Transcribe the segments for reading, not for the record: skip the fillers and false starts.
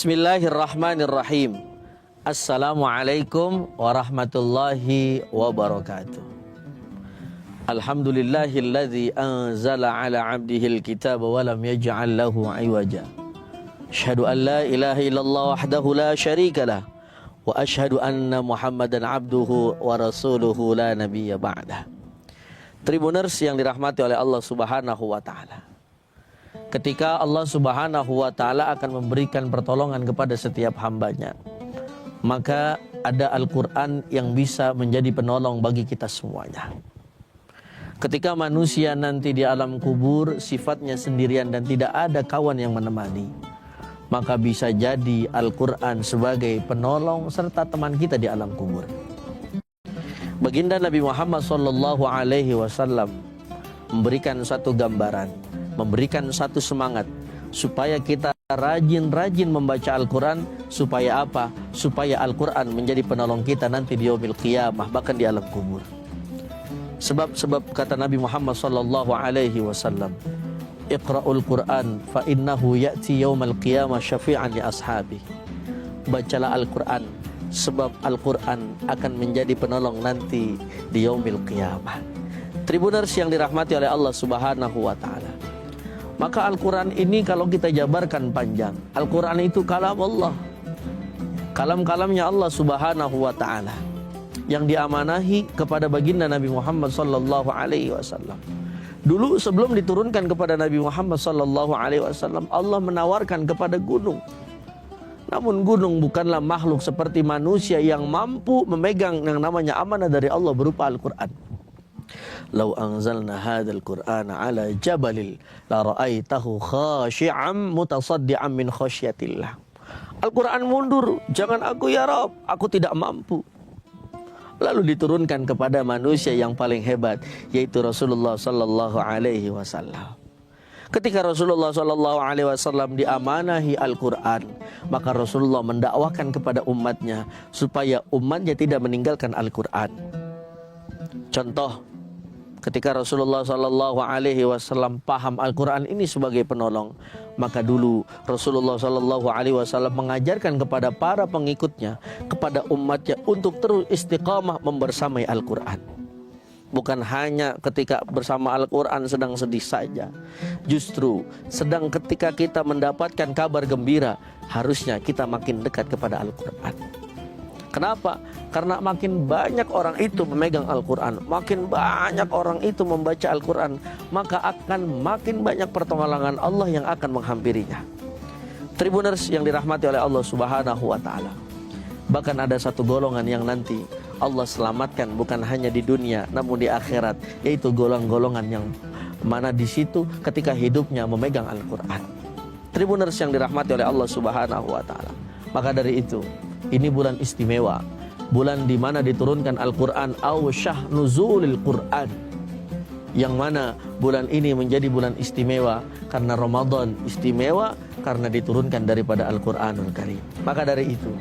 Bismillahirrahmanirrahim. Assalamualaikum warahmatullahi wabarakatuh. Alhamdulillahilladzi anzala ala abdihil kitaba wa lam yaj'al lahu iwaja. Asyhadu an la ilaha illallah wahdahu la syarikalah wa asyhadu anna Muhammadan abduhu wa rasuluhu la nabiyya ba'dah. Tribuners yang dirahmati oleh Allah Subhanahu wa taala. Ketika Allah Subhanahu wa taala akan memberikan pertolongan kepada setiap hambanya, maka ada Al-Quran yang bisa menjadi penolong bagi kita semuanya. Ketika manusia nanti di alam kubur sifatnya sendirian dan tidak ada kawan yang menemani, maka bisa jadi Al-Quran sebagai penolong serta teman kita di alam kubur. Baginda Nabi Muhammad SAW memberikan satu gambaran, memberikan satu semangat supaya kita rajin-rajin membaca Al-Quran. Supaya apa? Supaya Al-Quran menjadi penolong kita nanti di yaumil qiyamah, bahkan di alam kubur. Sebab kata Nabi Muhammad SAW, Iqra'ul Quran fa innahu ya'ti yaumal qiyamah syafi'an li ashabi. Bacalah Al-Quran, sebab Al-Quran akan menjadi penolong nanti di yaumil qiyamah. Tribuners yang dirahmati oleh Allah Subhanahu wa taala. Maka Al-Quran ini kalau kita jabarkan panjang, Al-Quran itu kalam Allah, kalam-kalamnya Allah Subhanahu wa ta'ala, yang diamanahi kepada baginda Nabi Muhammad sallallahu alaihi wasallam. Dulu sebelum diturunkan kepada Nabi Muhammad sallallahu alaihi wasallam, Allah menawarkan kepada gunung. Namun gunung bukanlah makhluk seperti manusia yang mampu memegang yang namanya amanah dari Allah berupa Al-Quran. Lau anzalna hadzal Qur'ana ala jabalil la ra'aitahu khashi'an mutasaddian min khasyatillah. Al-Quran mundur, jangan aku ya Rabb, aku tidak mampu. Lalu diturunkan kepada manusia yang paling hebat, yaitu Rasulullah sallallahu alaihi wasallam. Ketika Rasulullah sallallahu alaihi wasallam diamanahi Al-Quran, maka Rasulullah mendakwakan kepada umatnya supaya umatnya tidak meninggalkan Al-Quran. Contoh, ketika Rasulullah sallallahu alaihi wasallam paham Al-Quran ini sebagai penolong, maka dulu Rasulullah sallallahu alaihi wasallam mengajarkan kepada para pengikutnya, kepada umatnya untuk terus istiqamah membersamai Al-Quran. Bukan hanya ketika bersama Al-Quran sedang sedih saja. Justru sedang ketika kita mendapatkan kabar gembira, harusnya kita makin dekat kepada Al-Quran. Kenapa? Karena makin banyak orang itu memegang Al-Quran, makin banyak orang itu membaca Al-Quran, maka akan makin banyak pertolongan Allah yang akan menghampirinya. Tribuners yang dirahmati oleh Allah Subhanahu wa ta'ala. Bahkan ada satu golongan yang nanti Allah selamatkan bukan hanya di dunia namun di akhirat, yaitu golongan-golongan yang mana di situ ketika hidupnya memegang Al-Quran. Tribuners yang dirahmati oleh Allah Subhanahu wa ta'ala. Maka dari itu, ini bulan istimewa, bulan di mana diturunkan Al-Quran, au syah nuzulil Quran, yang mana bulan ini menjadi bulan istimewa karena Ramadan istimewa karena diturunkan daripada Al-Quranul Karim. Maka dari itu,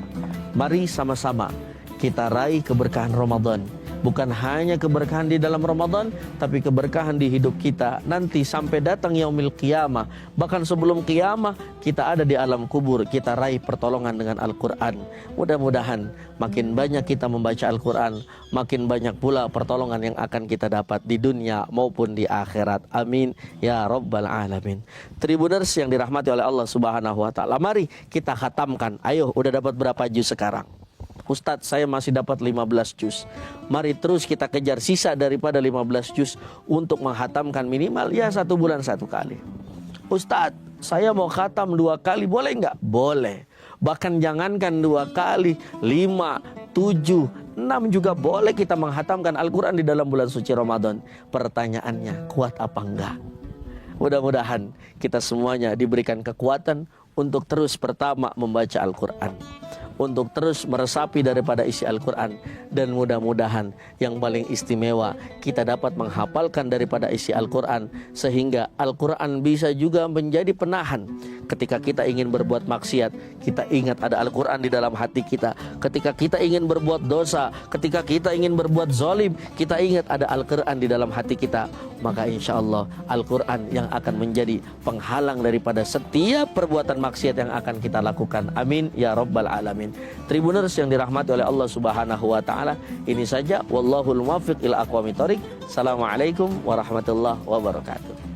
mari sama-sama kita raih keberkahan Ramadan. Bukan hanya keberkahan di dalam Ramadan, tapi keberkahan di hidup kita nanti sampai datang yaumil qiyamah. Bahkan sebelum qiyamah kita ada di alam kubur, kita raih pertolongan dengan Al-Quran. Mudah-mudahan makin banyak kita membaca Al-Quran, makin banyak pula pertolongan yang akan kita dapat di dunia maupun di akhirat. Amin ya rabbal alamin. Tribuners yang dirahmati oleh Allah Subhanahu wa ta'ala, mari kita khatamkan. Ayo, udah dapat berapa juz sekarang? Ustadz, saya masih dapat 15 juz. Mari terus kita kejar sisa daripada 15 juz untuk menghatamkan minimal ya 1 bulan 1 kali. Ustadz, saya mau khatam 2 kali, boleh nggak? Boleh. Bahkan jangankan 2 kali, 5, 7, 6 juga boleh kita menghatamkan Al-Quran di dalam bulan suci Ramadan. Pertanyaannya, kuat apa enggak? Mudah-mudahan kita semuanya diberikan kekuatan untuk terus pertama membaca Al-Quran. untuk terus meresapi daripada isi Al-Quran. Dan mudah-mudahan yang paling istimewa kita dapat menghafalkan daripada isi Al-Quran, sehingga Al-Quran bisa juga menjadi penahan. Ketika kita ingin berbuat maksiat, kita ingat ada Al-Quran di dalam hati kita. Ketika kita ingin berbuat dosa, ketika kita ingin berbuat zalim, kita ingat ada Al-Quran di dalam hati kita. Maka insya Allah Al-Quran yang akan menjadi penghalang daripada setiap perbuatan maksiat yang akan kita lakukan. Amin ya rabbal alamin. Tribuners yang dirahmati oleh Allah Subhanahu wa taala, ini saja, wallahul muwaffiq ila aqwamit thoriq. Assalamualaikum warahmatullahi wabarakatuh.